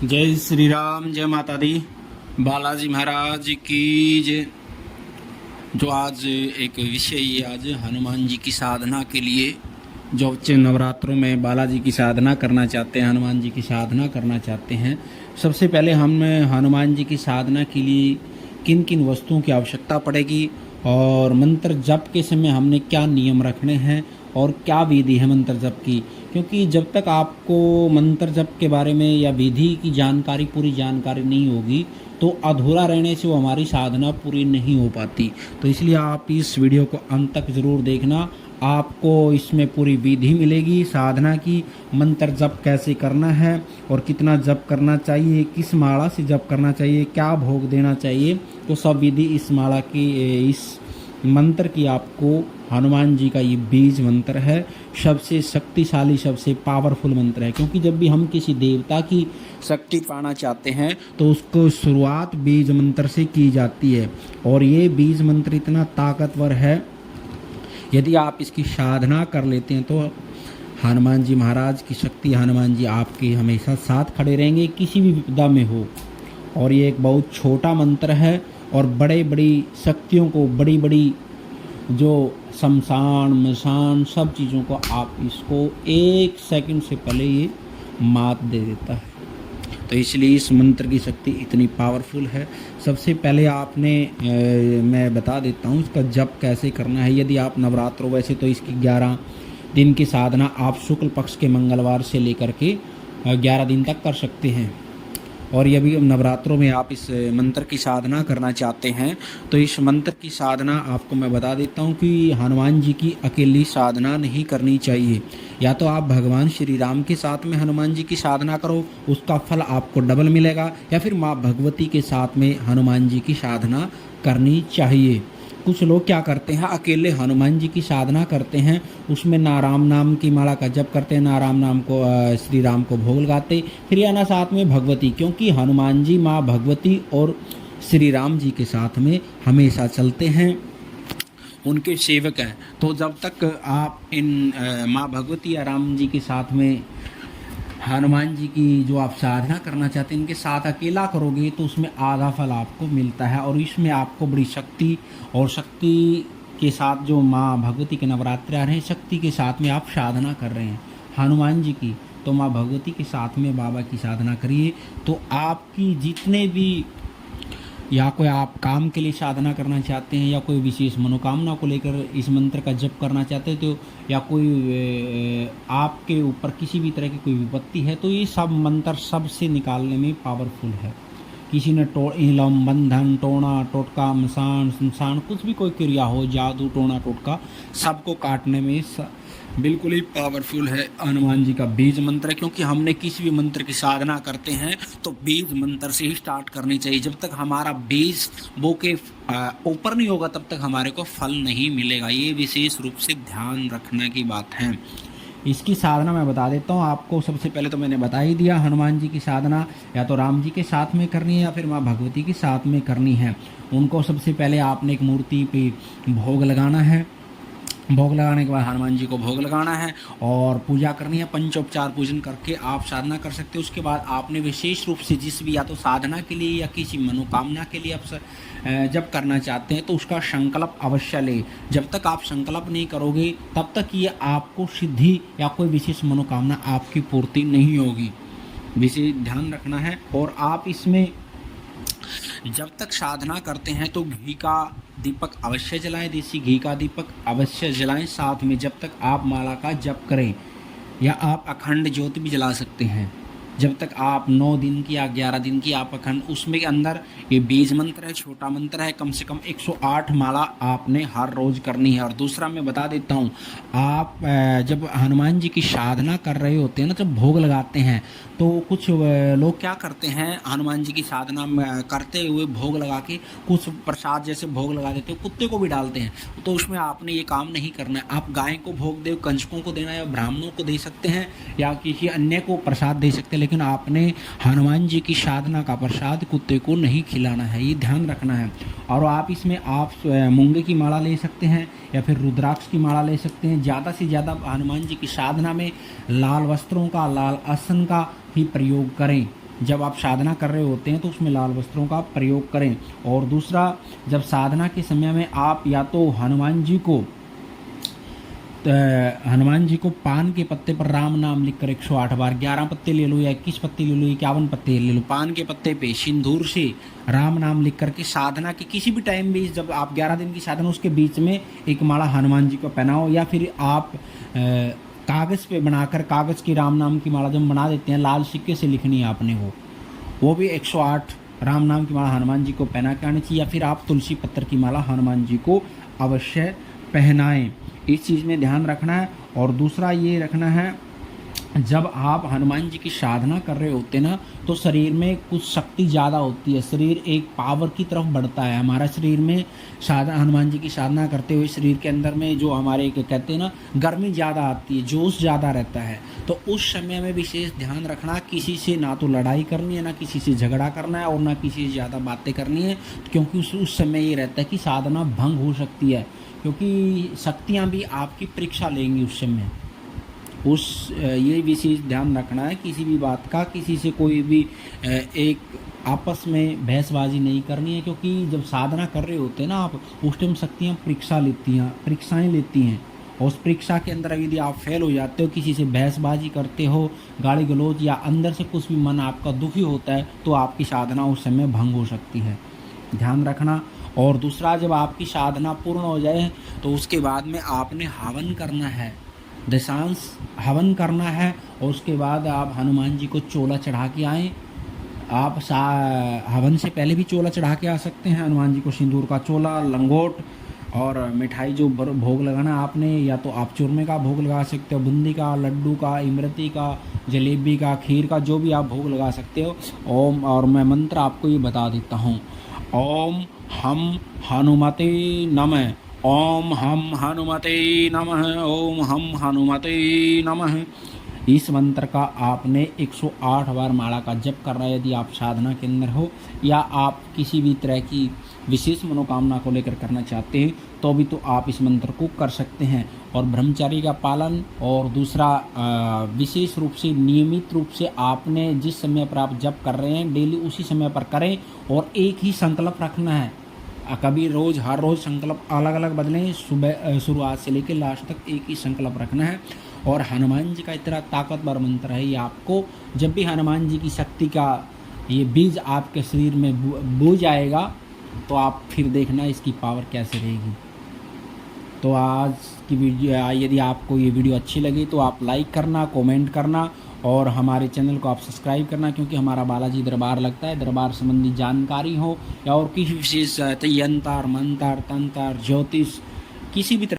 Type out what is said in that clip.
जय श्री राम, जय माता दी, बालाजी महाराज की जय। जो आज एक विषय ये आज हनुमान जी की साधना के लिए, जो बच्चे नवरात्रों में बालाजी की साधना करना चाहते हैं, हनुमान जी की साधना करना चाहते हैं, सबसे पहले हम हनुमान जी की साधना के लिए किन किन वस्तुओं की आवश्यकता पड़ेगी और मंत्र जप के समय हमने क्या नियम रखने हैं और क्या विधि है मंत्र जप की। क्योंकि जब तक आपको मंत्र जप के बारे में या विधि की जानकारी, पूरी जानकारी नहीं होगी तो अधूरा रहने से वो हमारी साधना पूरी नहीं हो पाती। तो इसलिए आप इस वीडियो को अंत तक ज़रूर देखना, आपको इसमें पूरी विधि मिलेगी साधना की। मंत्र जप कैसे करना है और कितना जप करना चाहिए, किस माला से जप करना चाहिए, क्या भोग देना चाहिए, तो सब विधि इस माला की, इस मंत्र की आपको। हनुमान जी का ये बीज मंत्र है, सबसे शक्तिशाली, सबसे पावरफुल मंत्र है। क्योंकि जब भी हम किसी देवता की शक्ति पाना चाहते हैं तो उसको शुरुआत बीज मंत्र से की जाती है। और ये बीज मंत्र इतना ताकतवर है, यदि आप इसकी साधना कर लेते हैं तो हनुमान जी महाराज की शक्ति, हनुमान जी आपके हमेशा साथ खड़े रहेंगे किसी भी विपदा में हो। और ये एक बहुत छोटा मंत्र है और बड़ी बड़ी शक्तियों को, बड़ी बड़ी जो शमशान मशान सब चीज़ों को आप इसको 1 सेकंड से पहले ये मात दे देता है। तो इसलिए इस मंत्र की शक्ति इतनी पावरफुल है। सबसे पहले आपने मैं बता देता हूँ इसका जप कैसे करना है। यदि आप नवरात्रों, वैसे तो इसकी 11 दिन की साधना आप शुक्ल पक्ष के मंगलवार से लेकर के 11 दिन तक कर सकते हैं। और यदि नवरात्रों में आप इस मंत्र की साधना करना चाहते हैं तो इस मंत्र की साधना आपको मैं बता देता हूं कि हनुमान जी की अकेली साधना नहीं करनी चाहिए। या तो आप भगवान श्री राम के साथ में हनुमान जी की साधना करो, उसका फल आपको डबल मिलेगा, या फिर माँ भगवती के साथ में हनुमान जी की साधना करनी चाहिए। कुछ लोग क्या करते हैं, अकेले हनुमान जी की साधना करते हैं, उसमें ना राम नाम की माला का जप करते हैं, ना राम नाम को श्री राम को भोग लगाते, फिर या ना साथ में भगवती। क्योंकि हनुमान जी माँ भगवती और श्री राम जी के साथ में हमेशा चलते हैं, उनके सेवक हैं। तो जब तक आप इन माँ भगवती या राम जी के साथ में हनुमान जी की जो आप साधना करना चाहते हैं इनके साथ अकेला करोगे तो उसमें आधा फल आपको मिलता है। और इसमें आपको बड़ी शक्ति, और शक्ति के साथ जो माँ भगवती के नवरात्रि आ रहे हैं, शक्ति के साथ में आप साधना कर रहे हैं हनुमान जी की, तो माँ भगवती के साथ में बाबा की साधना करिए। तो आपकी जितने भी, या कोई आप काम के लिए साधना करना चाहते हैं, या कोई विशेष मनोकामना को लेकर इस मंत्र का जप करना चाहते हैं, तो या कोई आपके ऊपर किसी भी तरह की कोई विपत्ति है, तो ये सब मंत्र सबसे निकालने में पावरफुल है। किसी ने इलम, बंधन, टोना टोटका, मसान शमशान, कुछ भी कोई क्रिया हो, जादू टोना टोटका, सबको काटने में बिल्कुल ही पावरफुल है हनुमान जी का बीज मंत्र। क्योंकि हमने किसी भी मंत्र की साधना करते हैं तो बीज मंत्र से ही स्टार्ट करनी चाहिए। जब तक हमारा बीज बो के ऊपर नहीं होगा तब तक हमारे को फल नहीं मिलेगा। ये विशेष रूप से ध्यान रखने की बात है। इसकी साधना मैं बता देता हूँ आपको। सबसे पहले तो मैंने बता ही दिया, हनुमान जी की साधना या तो राम जी के साथ में करनी है या फिर माँ भगवती के साथ में करनी है। उनको सबसे पहले आपने एक मूर्ति पे भोग लगाना है। भोग लगाने के बाद हनुमान जी को भोग लगाना है और पूजा करनी है। पंचोपचार पूजन करके आप साधना कर सकते हो। उसके बाद आपने विशेष रूप से जिस भी, या तो साधना के लिए या किसी मनोकामना के लिए आप जब करना चाहते हैं तो उसका संकल्प अवश्य ले। जब तक आप संकल्प नहीं करोगे तब तक ये आपको सिद्धि या कोई विशेष मनोकामना आपकी पूर्ति नहीं होगी। विशेष ध्यान रखना है। और आप इसमें जब तक साधना करते हैं तो घी का दीपक अवश्य जलाएं, देसी घी का दीपक अवश्य जलाएं। साथ में जब तक आप माला का जप करें, या आप अखंड ज्योति भी जला सकते हैं। जब तक आप 9 दिन की या 11 दिन की आप अखंड, उसमें के अंदर ये बीज मंत्र है, छोटा मंत्र है, कम से कम 108 माला आपने हर रोज करनी है। और दूसरा मैं बता देता हूँ, आप जब हनुमान जी की साधना कर रहे होते हैं ना, जब भोग लगाते हैं, तो कुछ लोग क्या करते हैं, हनुमान जी की साधना करते हुए भोग लगा के कुछ प्रसाद जैसे भोग लगा देते हैं, कुत्ते को भी डालते हैं। तो उसमें आपने ये काम नहीं करना है। आप गाय को भोग दे, कंजकों को देना, या ब्राह्मणों को दे सकते हैं, या किसी अन्य को प्रसाद दे सकते हैं, लेकिन आपने हनुमान जी की साधना का प्रसाद कुत्ते को नहीं खिलाना है, ये ध्यान रखना है। और आप इसमें आप मूंगे की माला ले सकते हैं या फिर रुद्राक्ष की माला ले सकते हैं। ज़्यादा से ज़्यादा हनुमान जी की साधना में लाल वस्त्रों का, लाल आसन का ही प्रयोग करें। जब आप साधना कर रहे होते हैं तो उसमें लाल वस्त्रों का प्रयोग करें। और दूसरा, जब साधना के समय में आप या तो हनुमान जी को पान के पत्ते पर राम नाम लिखकर 108 बार, 11 पत्ते ले लो या 21 पत्ते ले लो, 51 पत्ते ले लो, पान के पत्ते पे सिंदूर से राम नाम लिख करके साधना के किसी भी टाइम भी, जब आप 11 दिन की साधना उसके बीच में एक माला हनुमान जी को पहनाओ। या फिर आप कागज़ पे बनाकर, कागज़ की राम नाम की माला जब बना देते हैं, लाल सिक्के से लिखनी है आपने, वो भी 108 राम नाम की माला हनुमान जी को पहना के आनी चाहिए। या फिर आप तुलसी पत्तर की माला हनुमान जी को अवश्य पहनाएं। इस चीज़ में ध्यान रखना है। और दूसरा ये रखना है, जब आप हनुमान जी की साधना कर रहे होते ना, तो शरीर में कुछ शक्ति ज़्यादा होती है, शरीर एक पावर की तरफ बढ़ता है। हमारा शरीर में हनुमान जी की साधना करते हुए शरीर के अंदर में जो हमारे कहते हैं ना, गर्मी ज़्यादा आती है, जोश ज़्यादा रहता है। तो उस समय में विशेष ध्यान रखना, किसी से ना तो लड़ाई करनी है, ना किसी से झगड़ा करना है, और ना किसी से ज़्यादा बातें करनी है, क्योंकि उस समय ये रहता है कि साधना भंग हो सकती है, क्योंकि शक्तियाँ भी आपकी परीक्षा लेंगी उस समय। ये विशेष ध्यान रखना है, किसी भी बात का किसी से कोई भी एक आपस में बहसबाजी नहीं करनी है, क्योंकि जब साधना कर रहे होते हैं ना आप, उस टाइम शक्तियाँ परीक्षाएं लेती हैं। और उस परीक्षा के अंदर यदि आप फेल हो जाते हो, किसी से बहसबाजी करते हो, गाली गलौज, या अंदर से कुछ भी मन आपका दुखी होता है, तो आपकी साधना उस समय भंग हो सकती है, ध्यान रखना। और दूसरा, जब आपकी साधना पूर्ण हो जाए तो उसके बाद में आपने हवन करना है, दशांश हवन करना है। और उसके बाद आप हनुमान जी को चोला चढ़ा के आएँ। आप हवन से पहले भी चोला चढ़ा के आ सकते हैं हनुमान जी को, सिंदूर का चोला, लंगोट और मिठाई जो भोग लगाना आपने, या तो आप चूरमे का भोग लगा सकते हो, बूंदी का, लड्डू का, इमरती का, जलेबी का, खीर का, जो भी आप भोग लगा सकते हो। ओम, और मैं मंत्र आपको ये बता देता हूँ, ओम हम हनुमते नमः, ओम हम हनुमते नमः, ओम हम हनुमते नमः। इस मंत्र का आपने 108 बार माला का जप करना है। यदि आप साधना के अंदर हो, या आप किसी भी तरह की विशेष मनोकामना को लेकर करना चाहते हैं, तो भी तो आप इस मंत्र को कर सकते हैं। और ब्रह्मचारी का पालन, और दूसरा विशेष रूप से नियमित रूप से आपने जिस समय पर आप जप कर रहे हैं, डेली उसी समय पर करें। और एक ही संकल्प रखना है, कभी रोज़, हर रोज़ संकल्प अलग अलग बदलें। सुबह शुरुआत से लेकर लास्ट तक एक ही संकल्प रखना है। और हनुमान जी का इतना ताकतवर मंत्र है, ये आपको जब भी हनुमान जी की शक्ति का ये बीज आपके शरीर में बो जाएगा, तो आप फिर देखना इसकी पावर कैसे रहेगी। तो आज की वीडियो, यदि आपको ये वीडियो अच्छी लगी तो आप लाइक करना, कमेंट करना, और हमारे चैनल को आप सब्सक्राइब करना, क्योंकि हमारा बालाजी दरबार लगता है। दरबार संबंधी जानकारी हो या और किसी विशेष यंत्र मंत्र तंत्र ज्योतिष, किसी भी